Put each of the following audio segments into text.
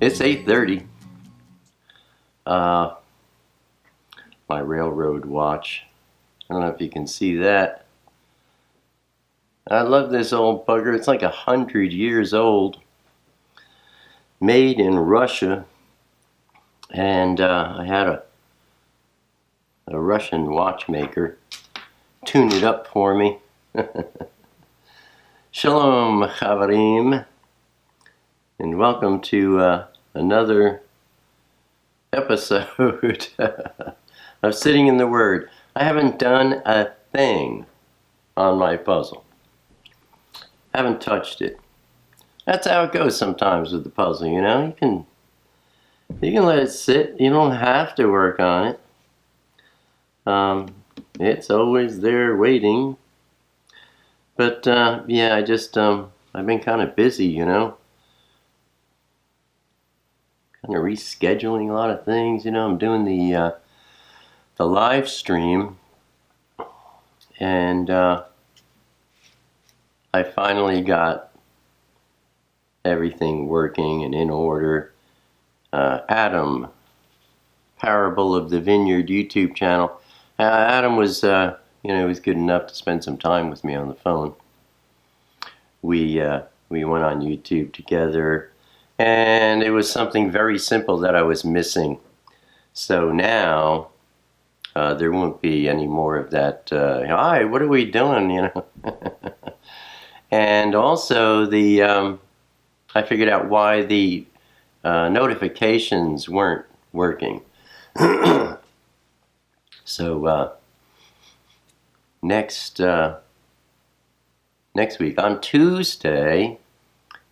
It's 8:30. My railroad watch. I don't know if you can see that. I love this old bugger. It's like 100 years old. Made in Russia. And I had a Russian watchmaker tune it up for me. Shalom, Chavarim. And welcome to another episode of Sitting in the Word. I haven't done a thing on my puzzle. Haven't touched it. That's how it goes sometimes with the puzzle, you know. You can let it sit. You don't have to work on it. It's always there waiting. But yeah, I've been kind of busy, you know. Kind of rescheduling a lot of things, you know. I'm doing the live stream, and I finally got everything working and in order. Adam, Parable of the Vineyard YouTube channel. Adam was, he was good enough to spend some time with me on the phone. We went on YouTube together, and it was something very simple that I was missing. So now there won't be any more of that. Hi, what are we doing? You know. And also I figured out why the notifications weren't working. So next week on Tuesday,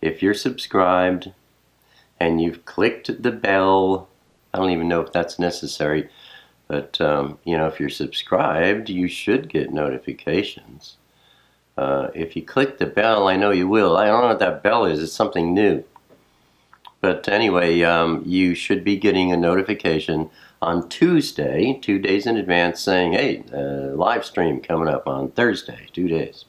if you're subscribed and you've clicked the bell, I don't even know if that's necessary, but if you're subscribed, you should get notifications. If you click the bell, I know you will. I don't know what that bell is. It's something new. But anyway, you should be getting a notification on Tuesday, 2 days in advance, saying, hey, live stream coming up on Thursday, 2 days.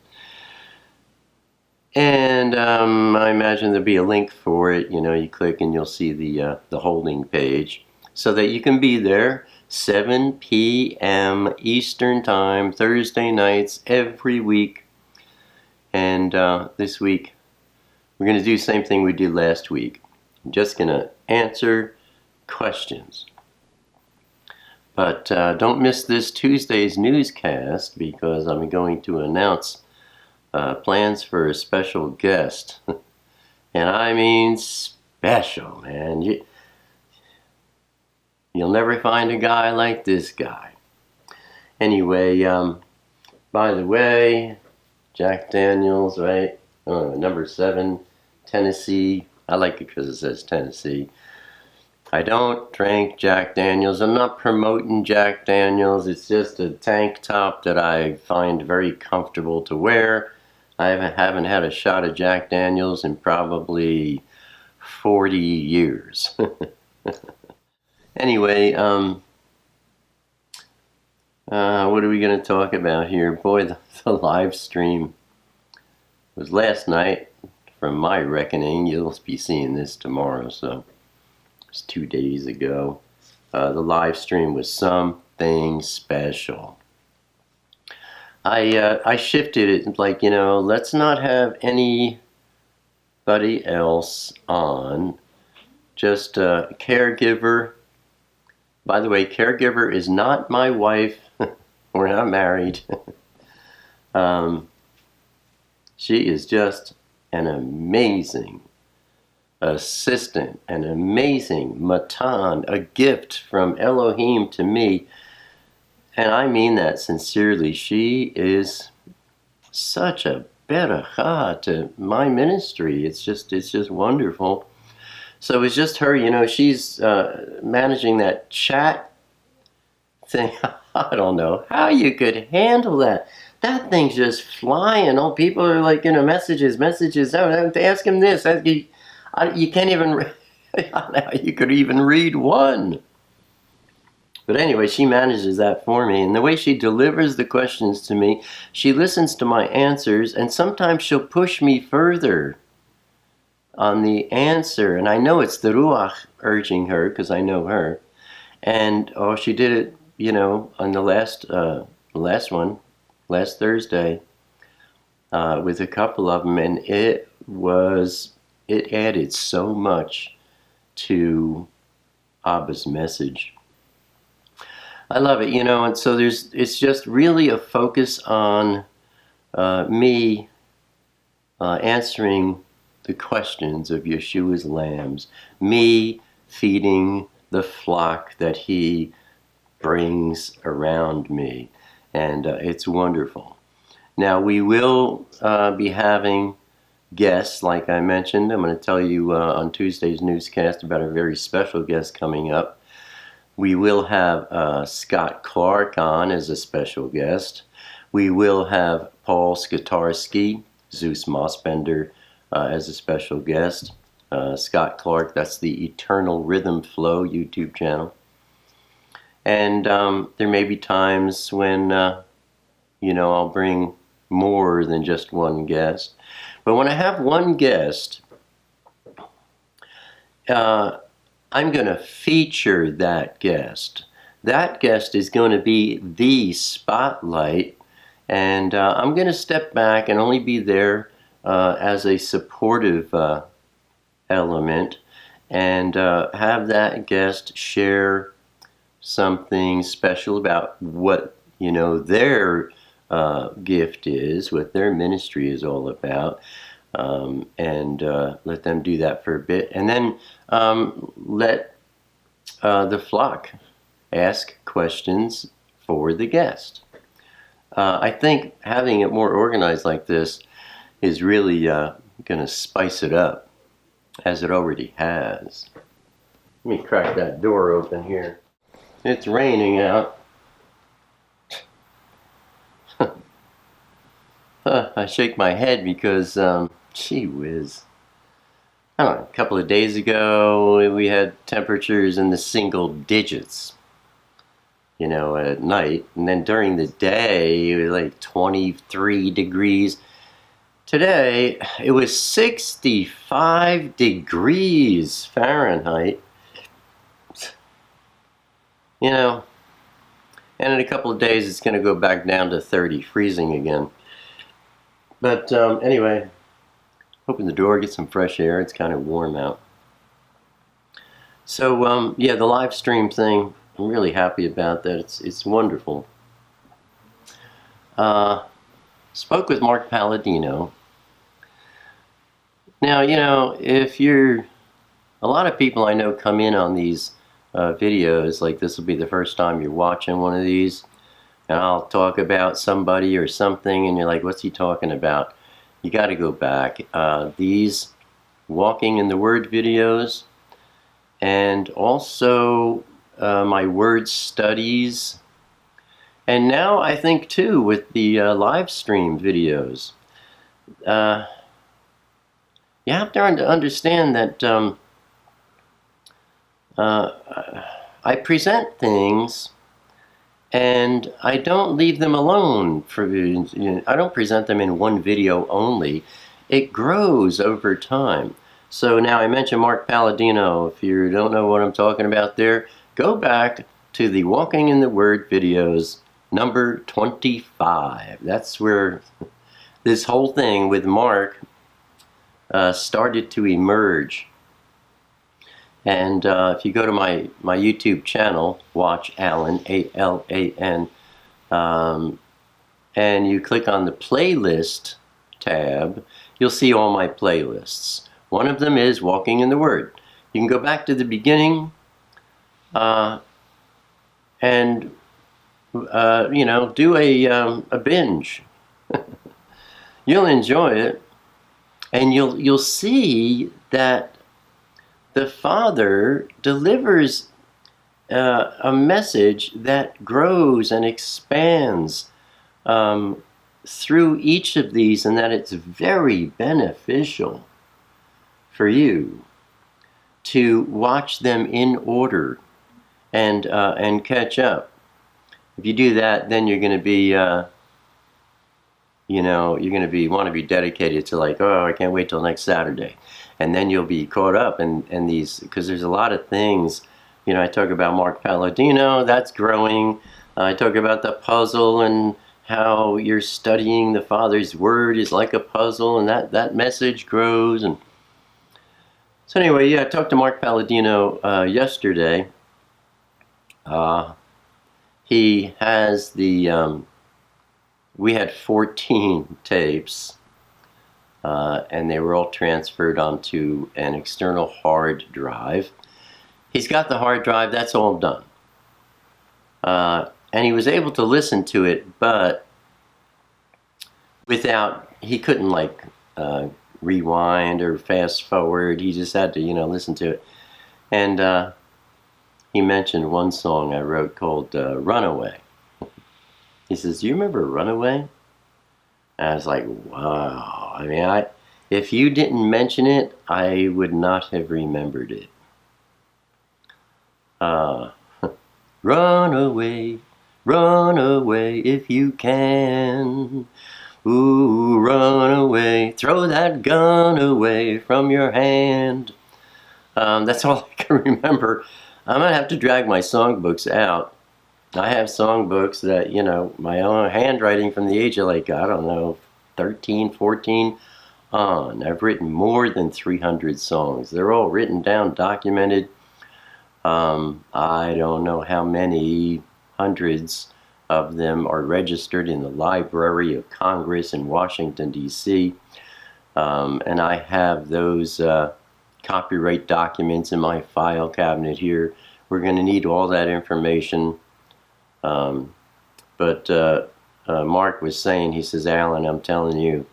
And I imagine there'll be a link for it. You know, you click and you'll see the holding page so that you can be there 7 p.m. Eastern Time, Thursday nights, every week. And this week, we're going to do the same thing we did last week. I'm just going to answer questions. But don't miss this Tuesday's newscast, because I'm going to announce plans for a special guest. And I mean special, man. You'll never find a guy like this guy. Anyway, by the way, Jack Daniels, right? Number 7, Tennessee. I like it because it says Tennessee. I don't drink Jack Daniels. I'm not promoting Jack Daniels. It's just a tank top that I find very comfortable to wear. I haven't had a shot of Jack Daniels in probably 40 years. Anyway, what are we going to talk about here? Boy, the live stream was last night. From my reckoning, you'll be seeing this tomorrow, so it's 2 days ago. The live stream was something special. I shifted it, like, let's not have anybody else on, just a caregiver. By the way, caregiver is not my wife. We're not married. She is just an amazing assistant, an amazing matan, a gift from Elohim to me. And I mean that sincerely. She is such a beracha to my ministry. It's just wonderful. So it's just her, she's managing that chat thing. I don't know how you could handle that. That thing's just flying. Oh, people are like, messages. Oh, ask him this. You can't even, you could even read one. But anyway, she manages that for me. And the way she delivers the questions to me, she listens to my answers, and sometimes she'll push me further. on the answer. And I know it's the Ruach urging her, because I know her. And oh, she did it, you know, on the last Thursday, with a couple of them, and it added so much to Abba's message. I love it, you know, and so it's just really a focus on me answering the questions of Yeshua's lambs, me feeding the flock that he brings around me, and it's wonderful. Now, we will be having guests, like I mentioned. I'm going to tell you on Tuesday's newscast about a very special guest coming up. We will have Scott Clark on as a special guest. We will have Paul Skatarski, Zeus Mossbender, as a special guest. Scott Clark, that's the Eternal Rhythm Flow YouTube channel. And there may be times when, you know, I'll bring more than just one guest. But when I have one guest, I'm going to feature that guest. That guest is going to be the spotlight, and I'm going to step back and only be there as a supportive element, and have that guest share something special about what, you know, their gift is, what their ministry is all about, and let them do that for a bit, and then let the flock ask questions for the guest. I think having it more organized like this is really going to spice it up, as it already has. Let me crack that door open here. It's raining out. I shake my head because, gee whiz. I don't know, a couple of days ago we had temperatures in the single digits, you know, at night. And then during the day it was like 23 degrees. Today it was 65 degrees Fahrenheit. You know, and in a couple of days it's going to go back down to 30, freezing again. But anyway, open the door, get some fresh air. It's kind of warm out. So yeah, the live stream thing, I'm really happy about that. It's wonderful. Spoke with Mark Palladino. Now, you know, a lot of people I know come in on these videos, like this will be the first time you're watching one of these, and I'll talk about somebody or something, and you're like, what's he talking about? You got to go back. These Walking in the Word videos, and also my word studies, and now I think too with the live stream videos. You have to understand that I present things, and I don't leave them alone. I don't present them in one video only. It grows over time. So now I mentioned Mark Palladino. If you don't know what I'm talking about there, go back to the Walking in the Word videos, number 25. That's where this whole thing with Mark started to emerge. And if you go to my YouTube channel, watch Alan, A-L-A-N, and you click on the playlist tab, you'll see all my playlists. One of them is Walking in the Word. You can go back to the beginning and you know, do a binge. You'll enjoy it, and you'll see that the Father delivers a message that grows and expands through each of these, and that it's very beneficial for you to watch them in order and catch up. If you do that, then you're going to be you know, you're going to want to be dedicated to like, oh, I can't wait till next Saturday. And then you'll be caught up in these, because there's a lot of things, you know, I talk about Mark Palladino, that's growing. I talk about the puzzle and how you're studying the Father's Word is like a puzzle, and that message grows. And so anyway, yeah, I talked to Mark Palladino yesterday. He has the, we had 14 tapes, and they were all transferred onto an external hard drive. He's got the hard drive, that's all done. And he was able to listen to it, but he couldn't like rewind or fast forward. He just had to, you know, listen to it. And he mentioned one song I wrote called Runaway. He says, do you remember Runaway? And I was like, wow. I mean, if you didn't mention it, I would not have remembered it. Run away if you can. Ooh, run away, throw that gun away from your hand. That's all I can remember. I'm going to have to drag my songbooks out. I have songbooks that, you know, my own handwriting from the age of like, I don't know, 13, 14 on. I've written more than 300 songs. They're all written down, documented. I don't know how many hundreds of them are registered in the Library of Congress in Washington, D.C. And I have those copyright documents in my file cabinet here. We're going to need all that information. But Mark was saying, he says, Alan, I'm telling you,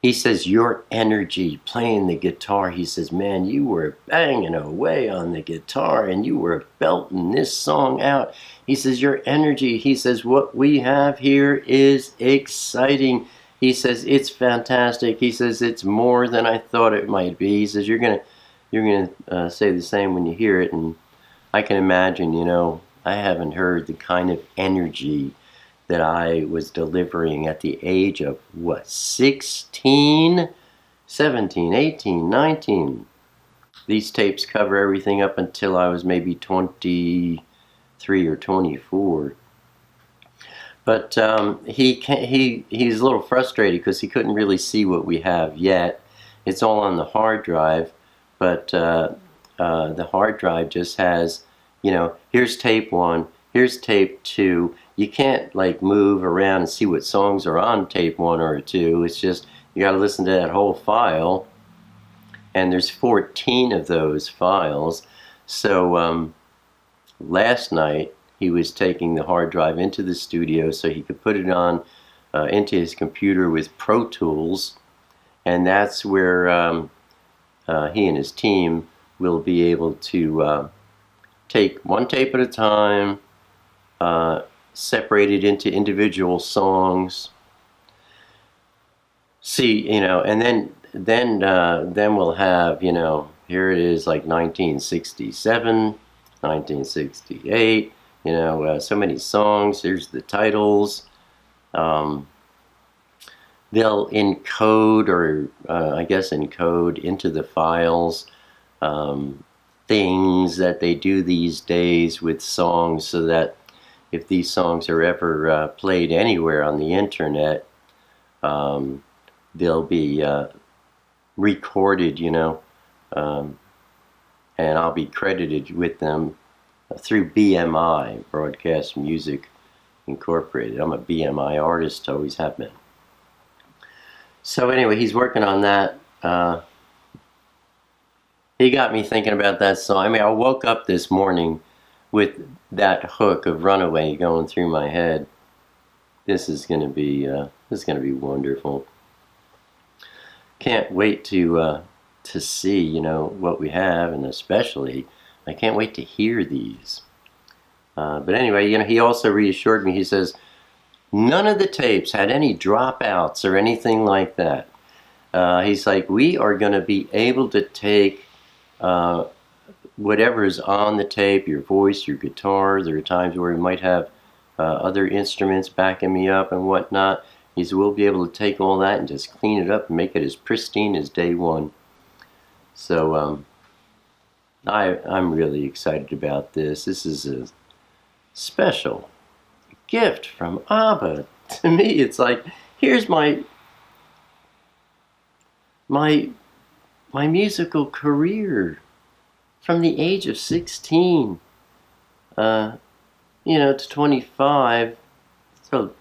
he says, your energy playing the guitar, he says, man, you were banging away on the guitar and you were belting this song out. He says, your energy, he says, what we have here is exciting. He says, it's fantastic. He says, it's more than I thought it might be. He says, you're gonna say the same when you hear it. And I can imagine, you know, I haven't heard the kind of energy that I was delivering at the age of, what, 16, 17, 18, 19. These tapes cover everything up until I was maybe 23 or 24. But he's a little frustrated because he couldn't really see what we have yet. It's all on the hard drive, but the hard drive just has, you know, here's tape 1, here's tape 2. You can't like move around and see what songs are on tape 1 or 2. It's just, you got to listen to that whole file. And there's 14 of those files. So last night he was taking the hard drive into the studio so he could put it on into his computer with Pro Tools. And that's where he and his team will be able to take one tape at a time, separated into individual songs. See, you know, and then we'll have, you know, here it is like 1967, 1968, you know, so many songs. Here's the titles. They'll encode, or I guess encode into the files things that they do these days with songs, so that if these songs are ever played anywhere on the internet, they'll be recorded, you know, and I'll be credited with them through BMI, Broadcast Music Incorporated. I'm a BMI artist, always have been. So anyway, he's working on that. He got me thinking about that song. I mean, I woke up this morning with that hook of Runaway going through my head. This is going to be wonderful. Can't wait to see, you know, what we have, and especially I can't wait to hear these. But anyway, you know, he also reassured me. He says none of the tapes had any dropouts or anything like that. He's like, we are going to be able to take whatever is on the tape, your voice, your guitar. There are times where we might have other instruments backing me up and whatnot, He said, we'll be able to take all that and just clean it up and make it as pristine as day one. So I'm really excited about this. This is a special gift from Abba. To me, it's like, here's my musical career from the age of 16, to 25. So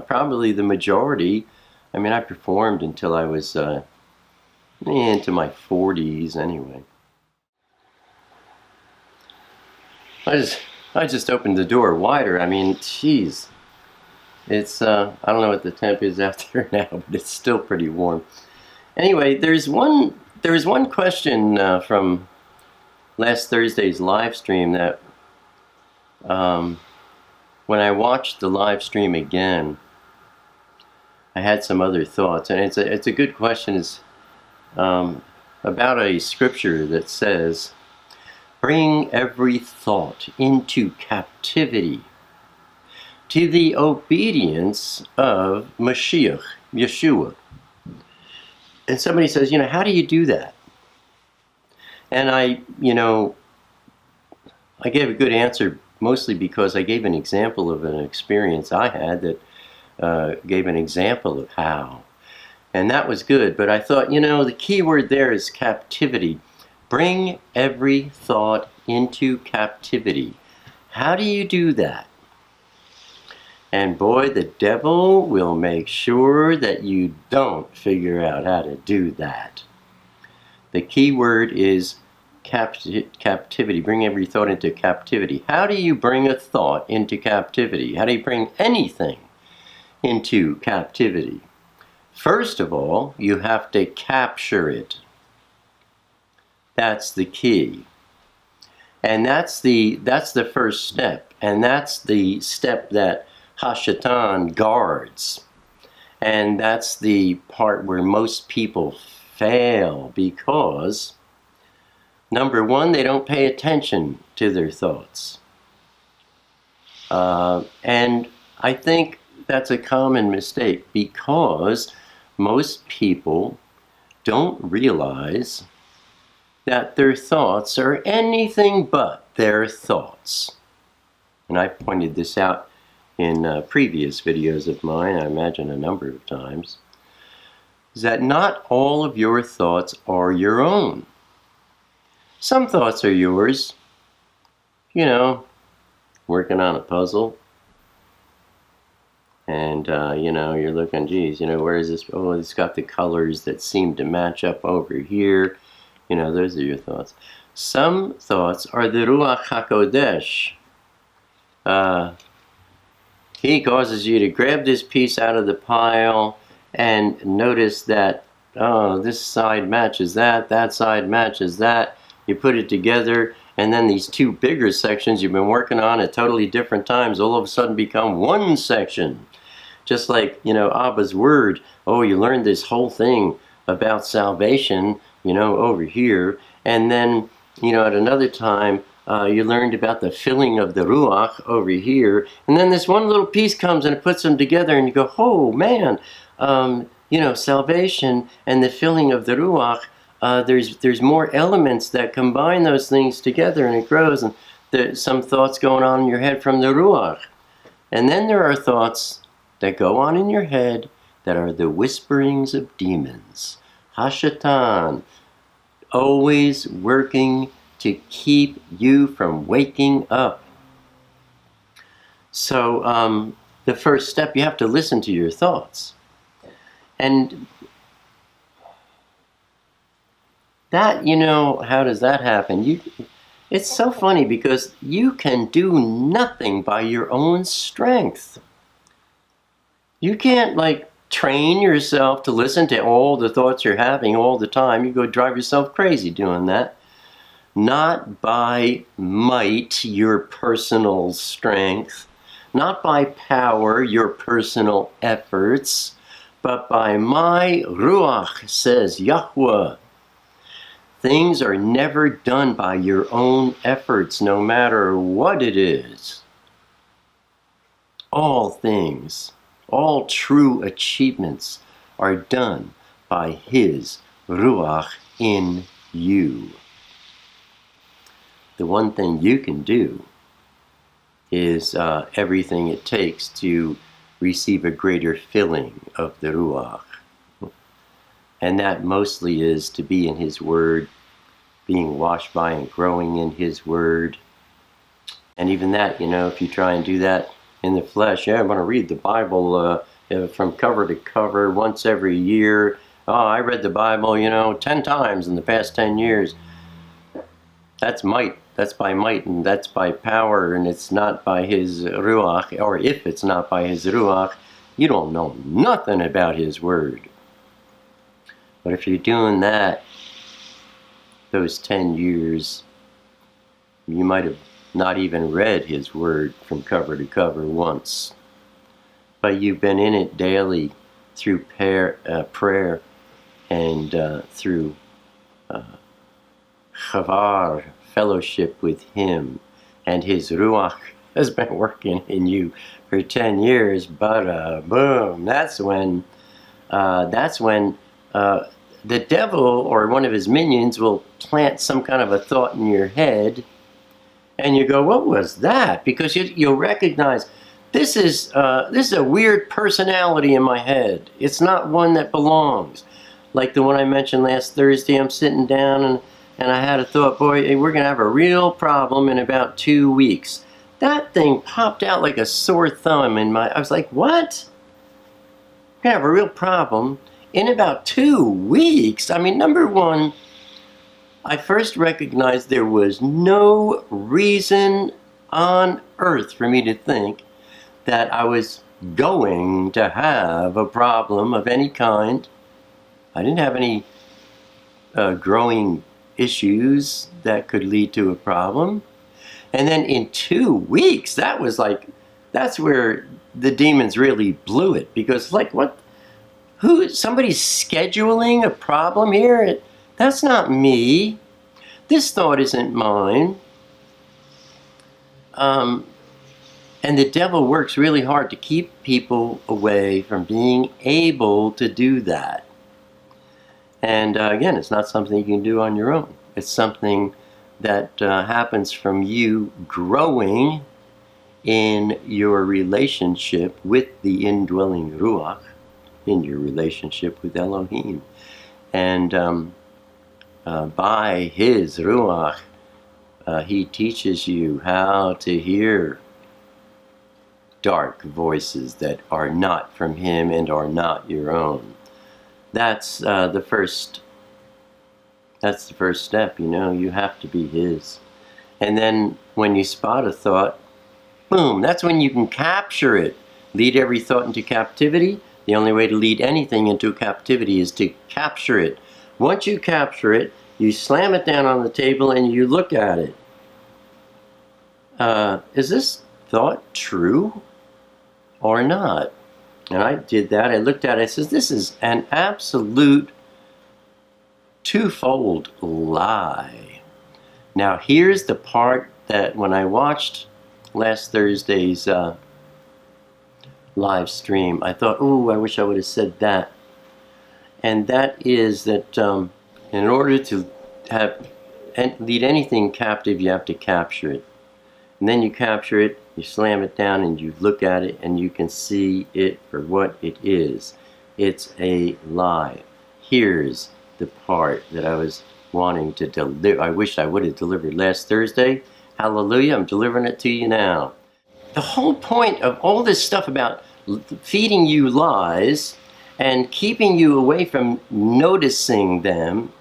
probably the majority. I mean, I performed until I was into my 40s anyway. I just opened the door wider. I mean, geez, it's I don't know what the temp is out there now, but it's still pretty warm. Anyway, there's one question from last Thursday's live stream that when I watched the live stream again, I had some other thoughts, and it's a good question. It's about a scripture that says, "Bring every thought into captivity to the obedience of Mashiach, Yuhshua." And somebody says, how do you do that? And I gave a good answer, mostly because I gave an example of an experience I had that gave an example of how. And that was good, but I thought, the key word there is captivity. Bring every thought into captivity. How do you do that? And boy, the devil will make sure that you don't figure out how to do that. The key word is captivity. Bring every thought into captivity. How do you bring a thought into captivity? How do you bring anything into captivity? First of all, you have to capture it. That's the key. And that's the first step. And that's the step that Hashatan guards. And that's the part where most people fail, because number one, they don't pay attention to their thoughts. And I think that's a common mistake, because most people don't realize that their thoughts are anything but their thoughts. And I've pointed this out in previous videos of mine, I imagine a number of times, is that not all of your thoughts are your own. Some thoughts are yours, working on a puzzle, and you're looking, geez, where is this? Oh, it's got the colors that seem to match up over here. Those are your thoughts. Some thoughts are the Ruach HaKodesh. He causes you to grab this piece out of the pile and notice that, oh, this side matches that, that side matches that. You put it together, and then these two bigger sections you've been working on at totally different times all of a sudden become one section. Just like, Abba's word, oh, you learned this whole thing about salvation, over here, and then, at another time, you learned about the filling of the Ruach over here, and then this one little piece comes and it puts them together, and you go, oh man, salvation and the filling of the Ruach, there's more elements that combine those things together, and it grows, and there's some thoughts going on in your head from the Ruach. And then there are thoughts that go on in your head that are the whisperings of demons. Hashatan, always working to keep you from waking up. So the first step, you have to listen to your thoughts. And that, how does that happen? It's so funny, because you can do nothing by your own strength. You can't, train yourself to listen to all the thoughts you're having all the time. You go drive yourself crazy doing that. Not by might, your personal strength. Not by power, your personal efforts. But by my Ruach, says Yahuwah. Things are never done by your own efforts, no matter what it is. All things All true achievements are done by His Ruach in you. The one thing you can do is everything it takes to receive a greater filling of the Ruach. And that mostly is to be in His Word, being washed by and growing in His Word. And even that, if you try and do that in the flesh, I'm going to read the Bible from cover to cover once every year. Oh, I read the Bible, 10 times in the past 10 years. That's might. That's by might, and that's by power, and it's not by His Ruach. Or if it's not by His Ruach, you don't know nothing about His Word. But if you're doing that, those 10 years, you might have not even read His Word from cover to cover once. But you've been in it daily through prayer and through chavar, fellowship with Him. And His Ruach has been working in you for 10 years. But boom, that's when the devil or one of his minions will plant some kind of a thought in your head, and you go, what was that? Because you'll recognize this is a weird personality in my head. It's not one that belongs. Like the one I mentioned last Thursday, I'm sitting down and I had a thought, boy, we're going to have a real problem in about 2 weeks. That thing popped out like a sore thumb in I was like, what? We're going to have a real problem in about 2 weeks. I mean, number one, I first recognized there was no reason on earth for me to think that I was going to have a problem of any kind. I didn't have any growing issues that could lead to a problem. And then in 2 weeks, that's where the demons really blew it. Because what? Somebody's scheduling a problem here? That's not me. This thought isn't mine. And the devil works really hard to keep people away from being able to do that. And again, it's not something you can do on your own. It's something that happens from you growing in your relationship with the indwelling Ruach, in your relationship with Elohim. And by His Ruach, He teaches you how to hear dark voices that are not from Him and are not your own. That's the first step, you have to be His. And then when you spot a thought, boom, that's when you can capture it. Lead every thought into captivity. The only way to lead anything into captivity is to capture it. Once you capture it, you slam it down on the table and you look at it. Is this thought true or not? And I did that. I looked at it. I said, this is an absolute twofold lie. Now, here's the part that when I watched last Thursday's live stream, I thought, ooh, I wish I would have said that. And that is that in order to lead anything captive, you have to capture it. And then you capture it, you slam it down, and you look at it, and you can see it for what it is. It's a lie. Here's the part that I was wanting to deliver. I wish I would have delivered last Thursday. Hallelujah, I'm delivering it to you now. The whole point of all this stuff about feeding you lies and keeping you away from noticing them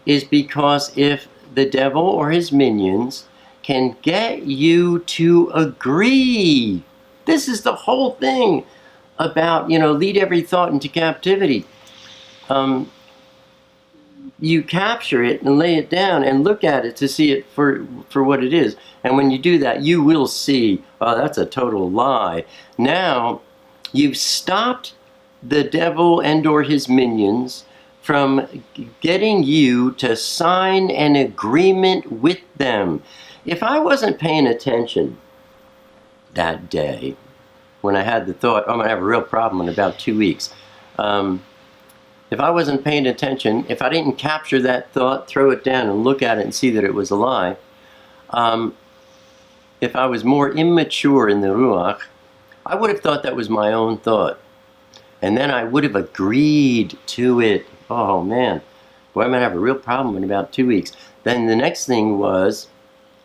is because if the devil or his minions can get you to agree, this is the whole thing about, lead every thought into captivity. You capture it and lay it down and look at it to see it for what it is. And when you do that, you will see, oh, that's a total lie. Now, you've stopped the devil and or his minions from getting you to sign an agreement with them. If I wasn't paying attention that day, when I had the thought, oh, I'm going to have a real problem in about 2 weeks. If I wasn't paying attention, if I didn't capture that thought, throw it down and look at it and see that it was a lie, if I was more immature in the Ruach, I would have thought that was my own thought. And then I would have agreed to it. Oh man, boy, I'm going to have a real problem in about 2 weeks. Then the next thing was,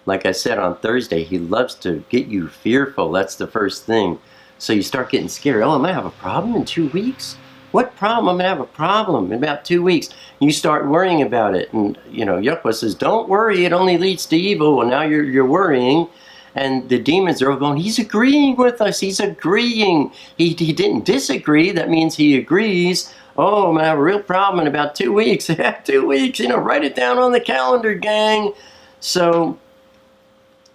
like I said on Thursday, he loves to get you fearful. That's the first thing. So you start getting scared. Oh, I'm going to have a problem in 2 weeks? What problem? I'm going to have a problem in about 2 weeks. You start worrying about it. And, you know, Yuhshua says, don't worry, it only leads to evil. Well, now you're worrying. And the demons are all going, he's agreeing with us. He's agreeing. He didn't disagree. That means he agrees. Oh, I'm going to have a real problem in about 2 weeks. 2 weeks, you know, write it down on the calendar, gang. So,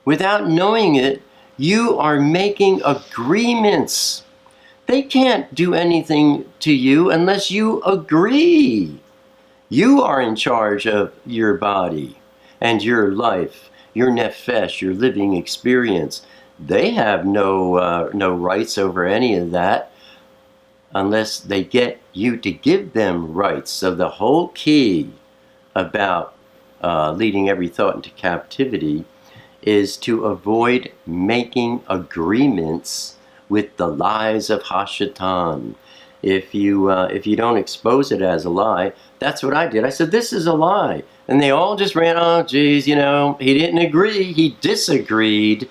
without knowing it, you are making agreements. They can't do anything to you unless you agree. You are in charge of your body and your life, your nefesh, your living experience. They have no rights over any of that unless they get you to give them rights. So the whole key about leading every thought into captivity is to avoid making agreements with the lies of Hashatan. If you don't expose it as a lie, that's what I did. I said, this is a lie. And they all just ran, oh, geez, you know, he didn't agree, he disagreed.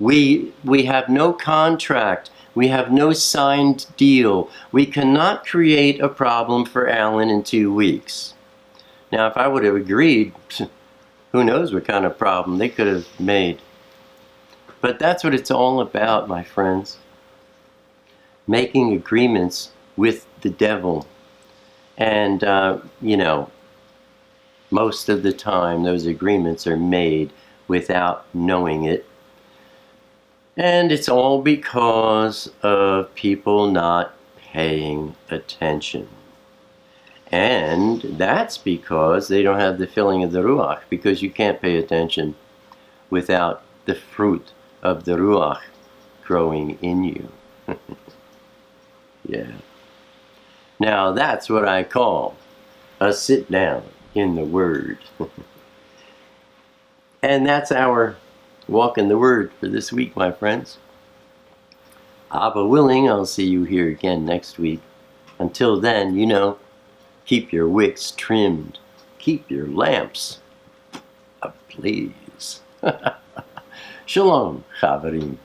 We have no contract. We have no signed deal. We cannot create a problem for Alan in 2 weeks. Now, if I would have agreed, who knows what kind of problem they could have made. But that's what it's all about, my friends. Making agreements with the devil. And, you know, most of the time those agreements are made without knowing it. And it's all because of people not paying attention. And that's because they don't have the filling of the Ruach, because you can't pay attention without the fruit of the Ruach growing in you. Yeah. Now that's what I call a sit down in the Word. And that's our walk in the Word for this week, my friends. Abba willing, I'll see you here again next week. Until then, you know, keep your wicks trimmed. Keep your lamps ablaze. Shalom, Chavarim.